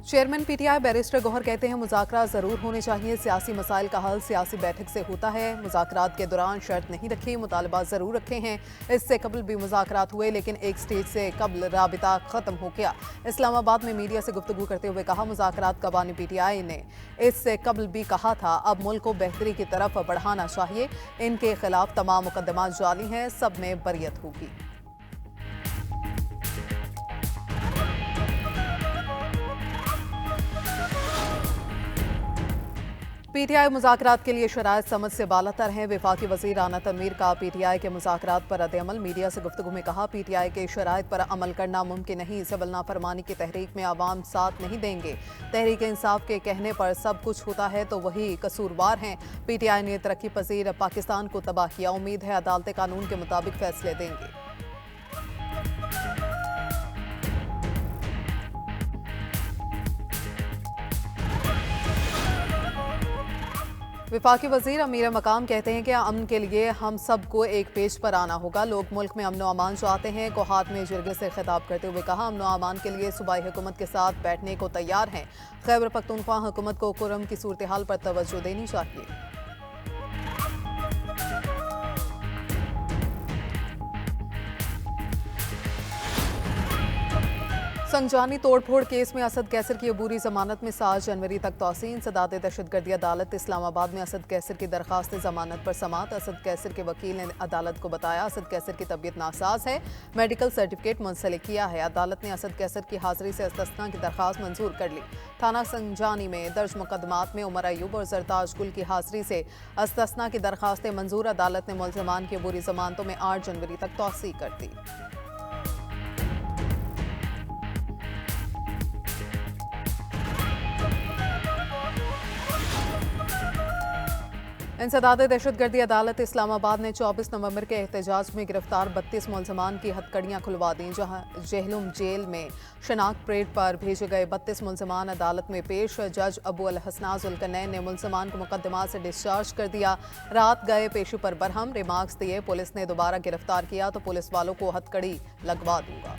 Chairman PTI barrister Gauhar कहते हैं मुज़ाकरात ज़रूर होने चाहिए। सियासी मसाइल का हल सियासी बैठक से होता है। मुज़ाकरात के दौरान शर्त नहीं रखी, मुतालबा ज़रूर रखे हैं। इससे कबल भी मुज़ाकरात हुए लेकिन एक स्टेज से कबल राबिता ख़त्म हो गया। इस्लामाबाद में मीडिया से गुफ्तगू करते हुए कहा मुज़ाकरात का बानी पीटीआई ने इससे कबल भी कहा था। अब मुल्क को बेहतरी की तरफ बढ़ाना चाहिए। इनके खिलाफ तमाम मुकदमात जाली हैं, सब में बरियत होगी। पीटीआई मुज़ाकरात के लिए शराइत समझ से बालातर हैं। वफाकी वज़ीर राना तनवीर का पीटीआई के मुज़ाकरात पर रद्द-ए-अमल। मीडिया से गुफ्तगू में कहा पीटीआई के शराइत पर अमल करना मुमकिन नहीं। सिविल नाफरमानी की तहरीक में आवाम साथ नहीं देंगे। तहरीक इंसाफ के कहने पर सब कुछ होता है तो वही कसूरवार हैं। पीटीआई ने तरक्की पजीर पाकिस्तान को तबाह किया। उम्मीद है अदालतें कानून के मुताबिक फैसले देंगी। वफाकी वजीर अमीर मकाम कहते हैं कि अमन के लिए हम सबको एक पेज पर आना होगा। लोग मुल्क में अमन व अमान चाहते हैं। कोहात में जिरगे से खिताब करते हुए कहा अमन व अमान के लिए सूबाई हुकूमत के साथ बैठने को तैयार हैं। खैबर पख्तूनख्वा हुकूमत को कुरम की सूरत हाल पर तवज्जो देनी चाहिए। संजानी तोड़फोड़ केस में असद कैसर की अबूरी जमानत में 7 जनवरी तक तौसीन। सदात दहशतगर्दी अदालत इस्लामाबाद में असद कैसर की दरखास्त जमानत पर समात। असद कैसर के वकील ने अदालत को बताया असद कैसर की तबीयत नासाज है, मेडिकल सर्टिफिकेट मुंसलिक किया है। अदालत ने असद कैसर की हाजिरी से इस्तस्ना की दरखास्त मंजूर कर ली। थाना संजानी में दर्ज मुकदमात में उमर अयूब और जरताज गुल की हाजिरी से इस्तस्ना की दरखास्तें मंजूर। अदालत ने मुलजमान की अबूरी जमानतों में 8 जनवरी तक तौसी कर दी। इंसदाद दहशतगर्दी अदालत इस्लामाबाद ने 24 नवंबर के एहतजाज में गिरफ्तार 32 मुलजमान की हथकड़ियां खुलवा दी। जहां जेहलुम जेल में शनाख्त परेड पर भेजे गए 32 मुलजमान अदालत में पेश। जज अबू अल हसना जुल्करनैन ने मुलजमान को मुकदमात से डिस्चार्ज कर दिया। रात गए पेशी पर बरहम रिमार्क्स दिए। पुलिस ने दोबारा गिरफ्तार किया तो पुलिस वालों को हथकड़ी लगवा दूंगा।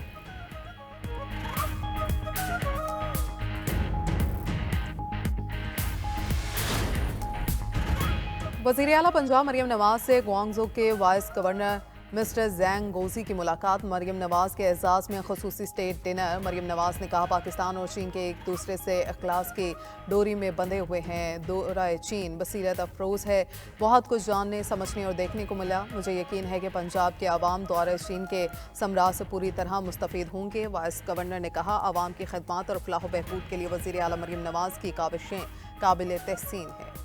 वज़ीर आला पंजाब मरियम नवाज से ग्वांगझो के वाइस गवर्नर मिस्टर जैंग गोजी की मुलाकात। मरियम नवाज के एजाज में खुसूसी स्टेट डिनर। मरियम नवाज ने कहा पाकिस्तान और चीन के एक दूसरे से अखलास की डोरी में बंधे हुए हैं। दौरा चीन बसीरत अफरोज़ है, बहुत कुछ जानने समझने और देखने को मिला। मुझे यकीन है कि पंजाब के आवाम दौरा चीन के समरा से पूरी तरह मुस्तफ़ीद होंगे। वाइस गवर्नर ने कहा आवाम की खदमात और फलाह व बहबूद के लिए वज़ीर आला मरियम नवाज की काविशें काबिल तहसीन हैं।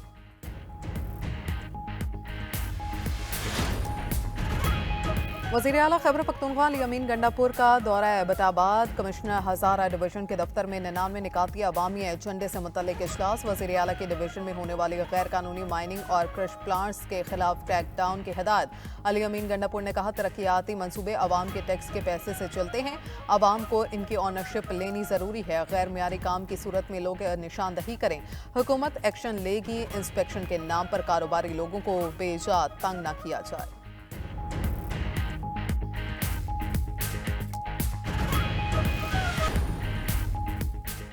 वज़ीर आला खैबर पख्तूनख्वा अमीन गंडापुर का दौरा एबटाबाद। कमिश्नर हज़ारा डिवीजन के दफ्तर में 99 निकाती अवामी एजेंडे से मुतल्लिक इजलास। वज़ीर आला के डिवीजन में होने वाली गैर कानूनी माइनिंग और क्रश प्लांट्स के खिलाफ क्रैक डाउन की हिदायत। अमीन गंडापुर ने कहा तरक्याती मनसूबे अवाम के टैक्स के पैसे से चलते हैं, अवाम को इनकी ऑनरशिप लेनी ज़रूरी है। गैर मियारी काम की सूरत में लोग निशानदही करें, हुकूमत एक्शन लेगी। इंस्पेक्शन के नाम पर कारोबारी लोगों को बेजा तंग न किया जाए।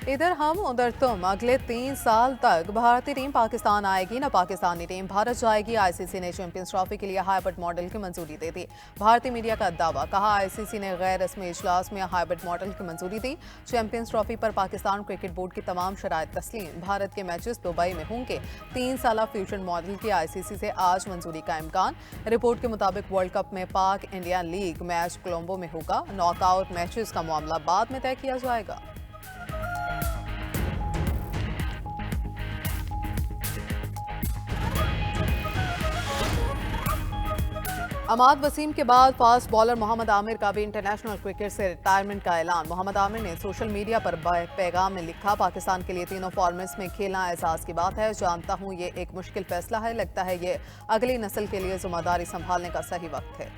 इधर हम उधर तुम। अगले 3 साल तक भारतीय टीम पाकिस्तान आएगी न पाकिस्तानी टीम भारत जाएगी। आईसीसी ने चैंपियंस ट्रॉफी के लिए हाइब्रिड मॉडल की मंजूरी दे दी। भारतीय मीडिया का दावा, कहा आईसीसी ने गैर रस्मी इजलास में हाइब्रिड मॉडल की मंजूरी दी। चैंपियंस ट्रॉफी पर पाकिस्तान क्रिकेट बोर्ड की तमाम शराइत तस्लीम। भारत के मैचेस दुबई में होंगे। 3 साल फ्यूजन मॉडल की आईसीसी से आज मंजूरी का इम्कान। रिपोर्ट के मुताबिक वर्ल्ड कप में पाक इंडिया लीग मैच कोलंबो में होगा। नॉकआउट मैचेस का मामला बाद में तय किया जाएगा। अमाद वसीम के बाद फास्ट बॉलर मोहम्मद आमिर का भी इंटरनेशनल क्रिकेट से रिटायरमेंट का ऐलान। मोहम्मद आमिर ने सोशल मीडिया पर पैगाम में लिखा पाकिस्तान के लिए तीनों फॉर्मेट्स में खेलना एहसास की बात है। जानता हूं ये एक मुश्किल फैसला है, लगता है ये अगली नस्ल के लिए जिम्मेदारी संभालने का सही वक्त है।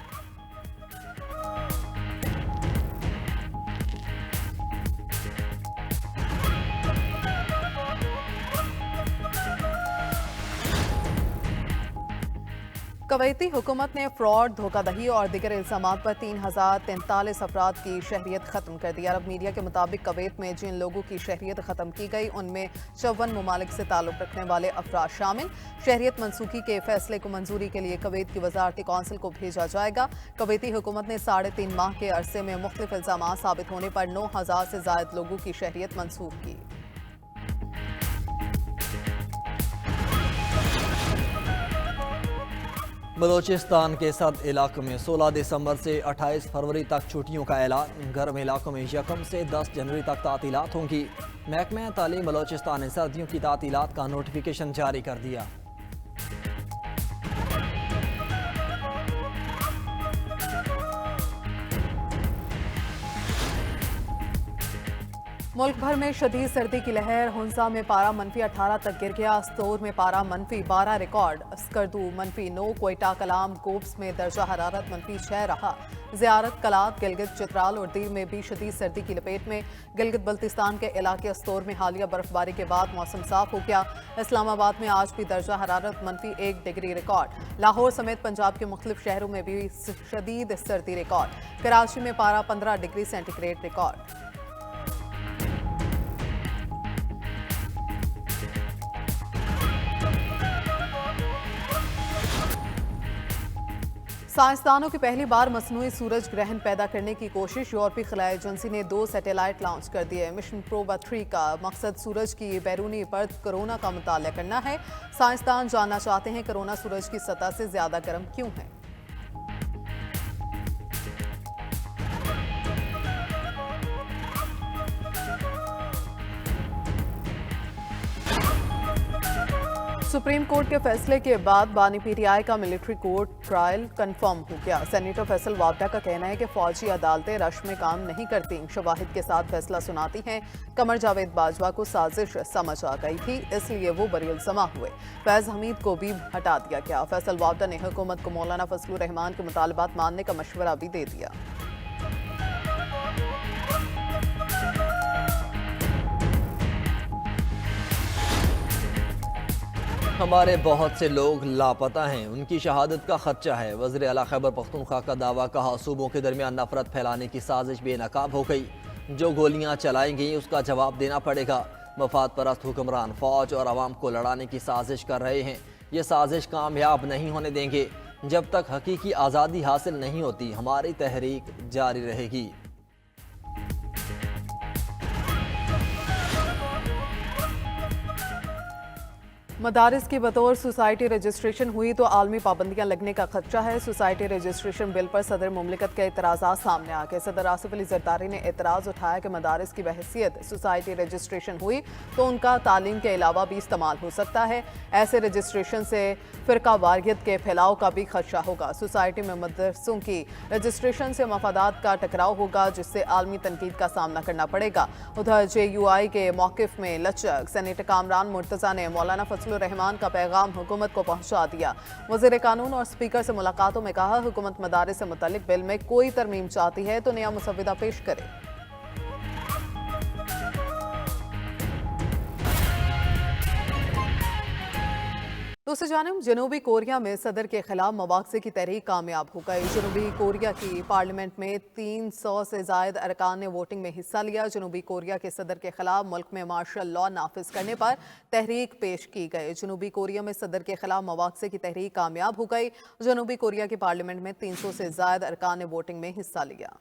कवैती हुकूमत ने फ्रॉड, धोखाधड़ी और दीगर इल्जामात पर 3043 अफराद की शहरियत खत्म कर दी। अरब मीडिया के मुताबिक कवैत में जिन लोगों की शहरियत खत्म की गई उनमें 54 ममालिक से ताल्लुक रखने वाले अफराद शामिल। शहरियत मनसूखी के फैसले को मंजूरी के लिए कवैत की वजारती कौंसिल को भेजा जाएगा। कवैती हुकूमत ने 3.5 माह के अरसे में मुख्तलिफ इल्जामात साबित होने पर 9000 से ज्यादा लोगों की शहरियत मंसूख की। बलोचिस्तान के सर्द इलाकों में 16 दिसंबर से 28 फरवरी तक छुट्टियों का ऐलान। गर्म इलाकों में 1 से 10 जनवरी तक तातीलात होंगी। महकमा तालीम बलोचिस्तान ने सर्दियों की तातीलात का नोटिफिकेशन जारी कर दिया। मुल्क भर में शदीद सर्दी की लहर। हुंसा में पारा -18 तक गिर गया। स्तोर में पारा -12 रिकॉर्ड। स्कर्दू -9, कोयटा, कलाम, गोब्स में दर्जा हरारत -6 रहा। ज़ियारत, कलात, गिलगित, चित्राल और दीव में भी शदीद सर्दी की लपेट में। गिलगित बल्तिस्तान के इलाके स्तोर में हालिया बर्फबारी के बाद मौसम साफ हो गया। इस्लामाबाद में आज भी दर्जा हरारत -1 डिग्री रिकॉर्ड। लाहौर समेत पंजाब के मुख्तलिफ शहरों में भी शदीद सर्दी रिकॉर्ड। कराची में पारा 15 डिग्री सेंटीग्रेड रिकॉर्ड। साइंसदानों की पहली बार मसनूई सूरज ग्रहण पैदा करने की कोशिश। यूरोपीय खलाई एजेंसी ने 2 सैटेलाइट लॉन्च कर दिए। मिशन प्रोबा 3 का मकसद सूरज की बैरूनी परत कोरोना का मुताला करना है। साइंसदान जानना चाहते हैं कोरोना सूरज की सतह से ज्यादा गर्म क्यों है। सुप्रीम कोर्ट के फैसले के बाद बानी पीटीआई का मिलिट्री कोर्ट ट्रायल कंफर्म हो गया। सेनेटर फैसल वावडा का कहना है कि फौजी अदालतें रश में काम नहीं करती, शवाहिद के साथ फैसला सुनाती हैं। कमर जावेद बाजवा को साजिश समझ आ गई थी, इसलिए वो बरीउलजमा हुए। फैज हमीद को भी हटा दिया गया। फैसल वावडा ने हुकूमत को मौलाना फजलुर रहमान के मुतालबात मानने का मशवरा भी दे दिया। हमारे बहुत से लोग लापता हैं, उनकी शहादत का खदशा है। वज़ीर आला खैबर पख्तूनख्वा का दावा। कहा सूबों के दरमियान नफरत फैलाने की साजिश बेनकाब हो गई। जो गोलियां चलाई गई उसका जवाब देना पड़ेगा। मफाद परस्त हुक्मरान फौज और आवाम को लड़ाने की साजिश कर रहे हैं। ये साजिश कामयाब नहीं होने देंगे। जब तक हकीकी आज़ादी हासिल नहीं होती हमारी तहरीक जारी रहेगी। मदारिस की बतौर सोसाइटी रजिस्ट्रेशन हुई तो आलमी पाबंदियां लगने का खदशा है। सोसाइटी रजिस्ट्रेशन बिल पर सदर मुमलिकत के एतराज़ात सामने आ गए। सदर आसिफ अली जरदारी ने एतराज़ उठाया कि मदारिस की बहैसियत सोसाइटी रजिस्ट्रेशन हुई तो उनका तालीम के अलावा भी इस्तेमाल हो सकता है। ऐसे रजिस्ट्रेशन से फ़िरका वारियत के फैलाव का भी खदशा होगा। सोसाइटी में मदरसों की रजिस्ट्रेशन से मफादात का टकराव होगा, जिससे आलमी तनकीद का सामना करना पड़ेगा। उधर JUI के मौक़िफ़ में लचक। सेनेटर कामरान मुर्तज़ा ने मौलाना फजलुर रहमान का पैगाम हुकूमत को पहुंचा दिया। वज़ीर कानून और स्पीकर से मुलाकातों में कहा, हुकूमत मदारिस से मुतल्लिक बिल में कोई तरमीम चाहती है तो नया मुसव्विदा पेश करे। दूसरी जानिब जनूबी कोरिया में सदर के खिलाफ मवाक़से की तहरीक कामयाब हो गई। जनूबी कोरिया की पार्लियामेंट में 300 से ज़ायद अरकान ने वोटिंग में हिस्सा लिया। जनूबी कोरिया के सदर के खिलाफ मुल्क में मार्शल लॉ नाफिज करने पर तहरीक पेश की गई। जनूबी कोरिया में सदर के खिलाफ मवाक़से की तहरीक कामयाब हो गई। जनूबी कोरिया की पार्लियामेंट में 300 से ज़ायद अरकान ने वोटिंग में हिस्सा लिया।